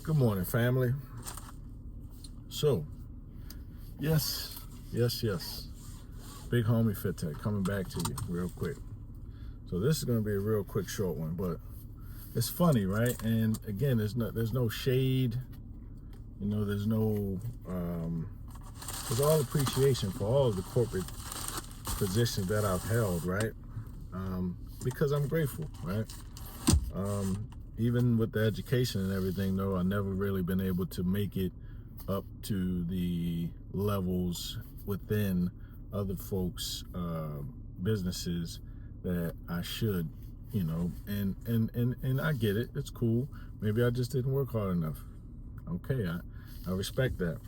Good morning, family. So, yes. Big homie Fit Tech coming back to you real quick. So this is going to be a real quick, short one, but it's funny, right? And again, there's no shade. There's no there's all appreciation for all of the corporate positions that I've held, right? Because I'm grateful, right? Even with the education and everything, though, I've never really been able to make it up to the levels within other folks' businesses that I should, and I get it. It's cool. Maybe I just didn't work hard enough. Okay, I respect that.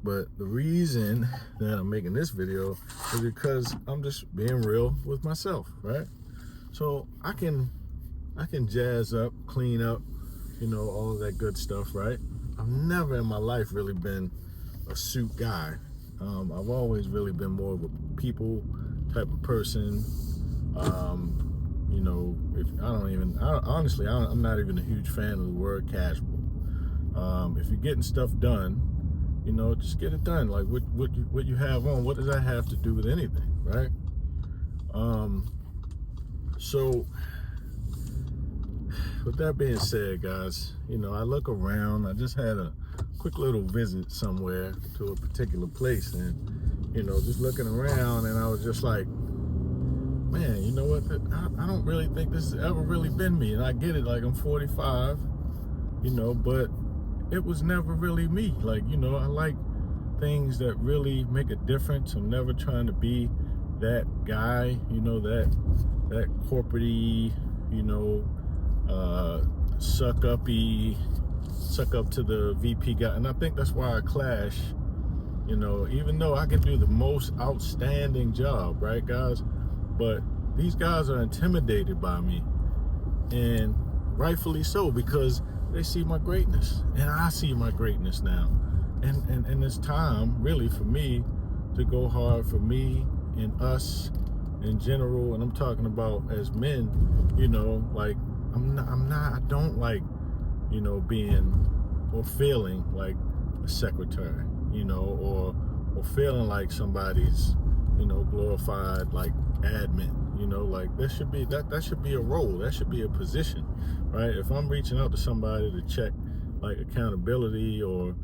But the reason that I'm making this video is because I'm just being real with myself, right? So I can jazz up, clean up, all of that good stuff, right? I've never in my life really been a suit guy. I've always really been more of a people type of person. I'm not even a huge fan of the word casual. If you're getting stuff done, just get it done. Like what you have on, what does that have to do with anything, right? So with that being said, guys, I look around. I just had a quick little visit somewhere to a particular place, and just looking around, and I was just like, man, you know what? I don't really think this has ever really been me. And I get it, like I'm 45, but it was never really me. Like, I like things that really make a difference. I'm never trying to be that guy, that corporate-y, suck up to the VP guy. And I think that's why I clash, even though I can do the most outstanding job, right, guys? But these guys are intimidated by me, and rightfully so, because they see my greatness, and I see my greatness now. And it's time, really, for me to go hard for me and us in general. And I'm talking about as men, like I don't like, being or feeling like a secretary, or feeling like somebody's, glorified like admin, like that should be a role, that should be a position, right? If I'm reaching out to somebody to check like accountability or,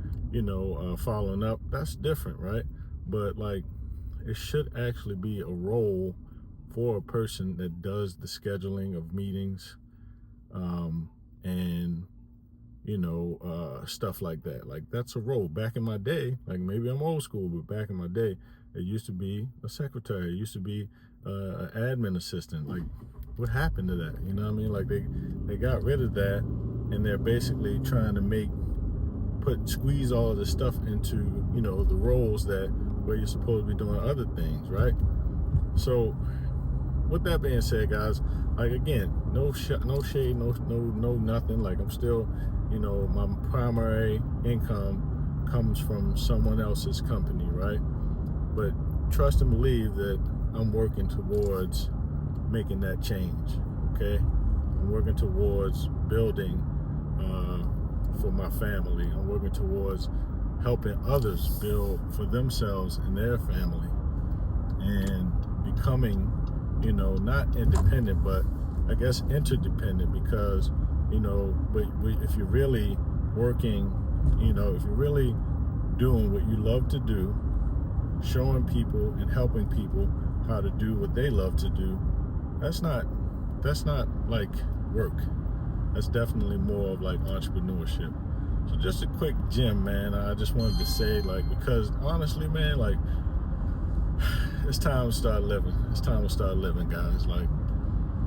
following up, that's different, right? But like, it should actually be a role for a person that does the scheduling of meetings, and stuff like that. Like, that's a role. Back in my day, like, maybe I'm old school, but back in my day, it used to be a secretary. It used to be an admin assistant. Like, what happened to that? You know what I mean? Like, they got rid of that, and they're basically trying to squeeze all of this stuff into, the roles where you're supposed to be doing other things, right? So with that being said, guys, like, again, no shade, no nothing. Like, I'm still, my primary income comes from someone else's company, right? But trust and believe that I'm working towards making that change, okay? I'm working towards building for my family. I'm working towards helping others build for themselves and their family, and becoming, not independent, but I guess interdependent, because, but if you're really working, if you're really doing what you love to do, showing people and helping people how to do what they love to do, that's not like work. That's definitely more of like entrepreneurship. So just a quick gem, man. I just wanted to say, like, because honestly, man, like, it's time to start living. It's time to start living, guys. Like,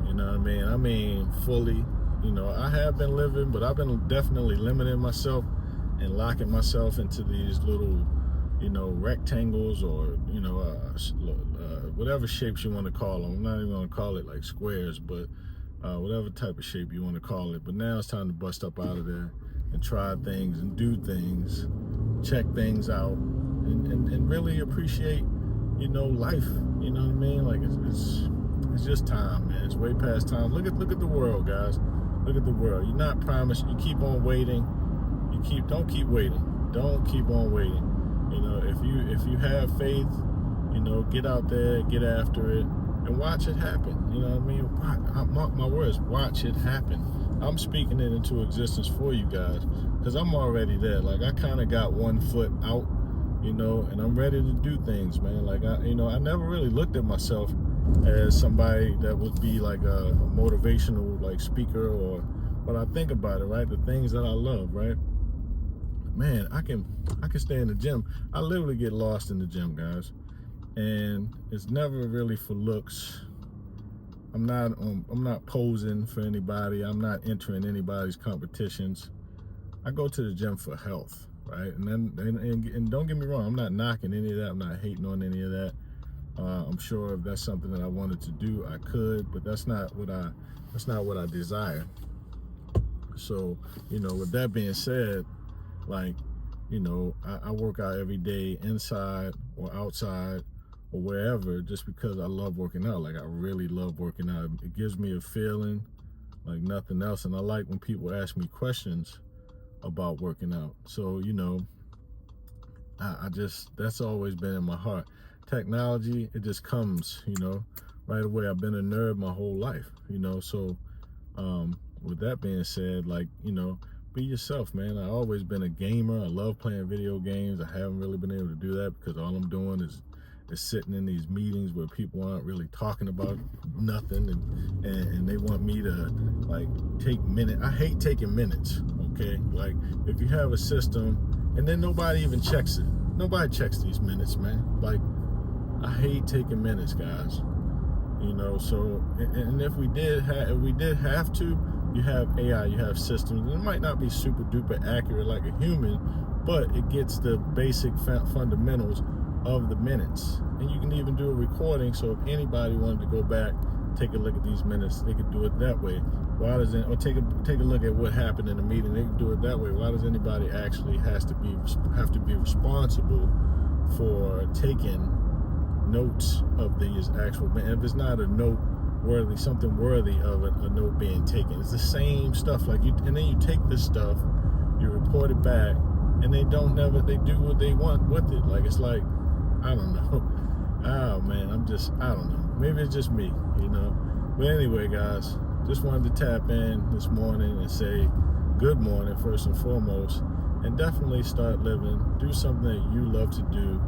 you know what I mean? I mean, fully, I have been living, but I've been definitely limiting myself and locking myself into these little, rectangles, or, whatever shapes you want to call them. I'm not even going to call it like squares, but whatever type of shape you want to call it. But now it's time to bust up out of there and try things and do things, check things out, and really appreciate, life. You know what I mean? Like, it's just time, man. It's way past time. Look at the world, guys. Look at the world. You're not promised. You keep on waiting. Don't keep waiting. Don't keep on waiting. You know, if you have faith, you know, get out there, get after it, and watch it happen. You know what I mean? Mark my words, watch it happen. I'm speaking it into existence for you guys, because I'm already there. Like, I kind of got one foot out, you know, and I'm ready to do things, man. Like, I never really looked at myself as somebody that would be like a motivational like speaker, or, but I think about it, right? The things that I love, right? Man, I can stay in the gym. I literally get lost in the gym, guys, and it's never really for looks. I'm not posing for anybody. I'm not entering anybody's competitions. I go to the gym for health, right? And don't get me wrong, I'm not knocking any of that. I'm not hating on any of that. I'm sure if that's something that I wanted to do, I could, but that's not what I desire. So, you know, with that being said, like, you know, I work out every day, inside or outside or wherever, just because I love working out. Like, I really love working out. It gives me a feeling like nothing else. And I like when people ask me questions about working out. So, you know, that's always been in my heart. Technology, it just comes, you know, right away. I've been a nerd my whole life, you know. So with that being said, like, you know, be yourself, man. I've always been a gamer. I love playing video games. I haven't really been able to do that because all I'm doing is sitting in these meetings where people aren't really talking about nothing, and they want me to like take minutes. I hate taking minutes, okay? Like, if you have a system and then nobody even checks it. Nobody checks these minutes, man. Like, I hate taking minutes, guys. You know, so, and if we did have to, you have AI, you have systems, and it might not be super duper accurate like a human, but it gets the basic fundamentals of the minutes. And you can even do a recording, so if anybody wanted to go back, take a look at these minutes, they could do it that way. Why does it, or take a look at what happened in the meeting, they can do it that way. Why does anybody actually have to be responsible for taking notes of these actual minutes? If it's not a note worthy, something worthy of a note being taken, it's the same stuff. Like, and then you take this stuff, you report it back, and they do what they want with it. Like, it's like, I don't know. Oh man, I don't know. Maybe it's just me, you know. But anyway, guys, just wanted to tap in this morning and say good morning first and foremost, and definitely start living. Do something that you love to do.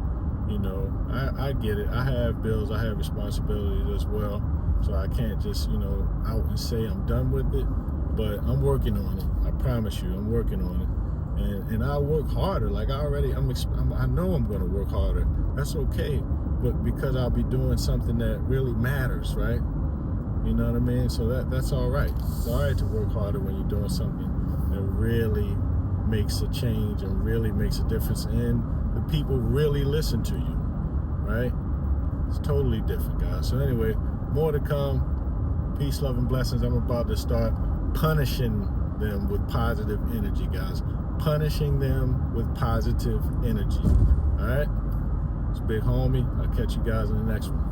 You know, I get it. I have bills, I have responsibilities as well, so I can't just, you know, out and say I'm done with it. But I'm working on it. I promise you, I'm working on it. And I'll work harder. Like, I know I'm going to work harder. That's okay. But because I'll be doing something that really matters, right? You know what I mean? So that's all right. It's all right to work harder when you're doing something that really makes a change and really makes a difference, and the people really listen to you, right? It's totally different, guys. So anyway, more to come. Peace, love, and blessings. I'm about to start punishing them with positive energy, guys. Punishing them with positive energy. All right? It's Big Homie. I'll catch you guys in the next one.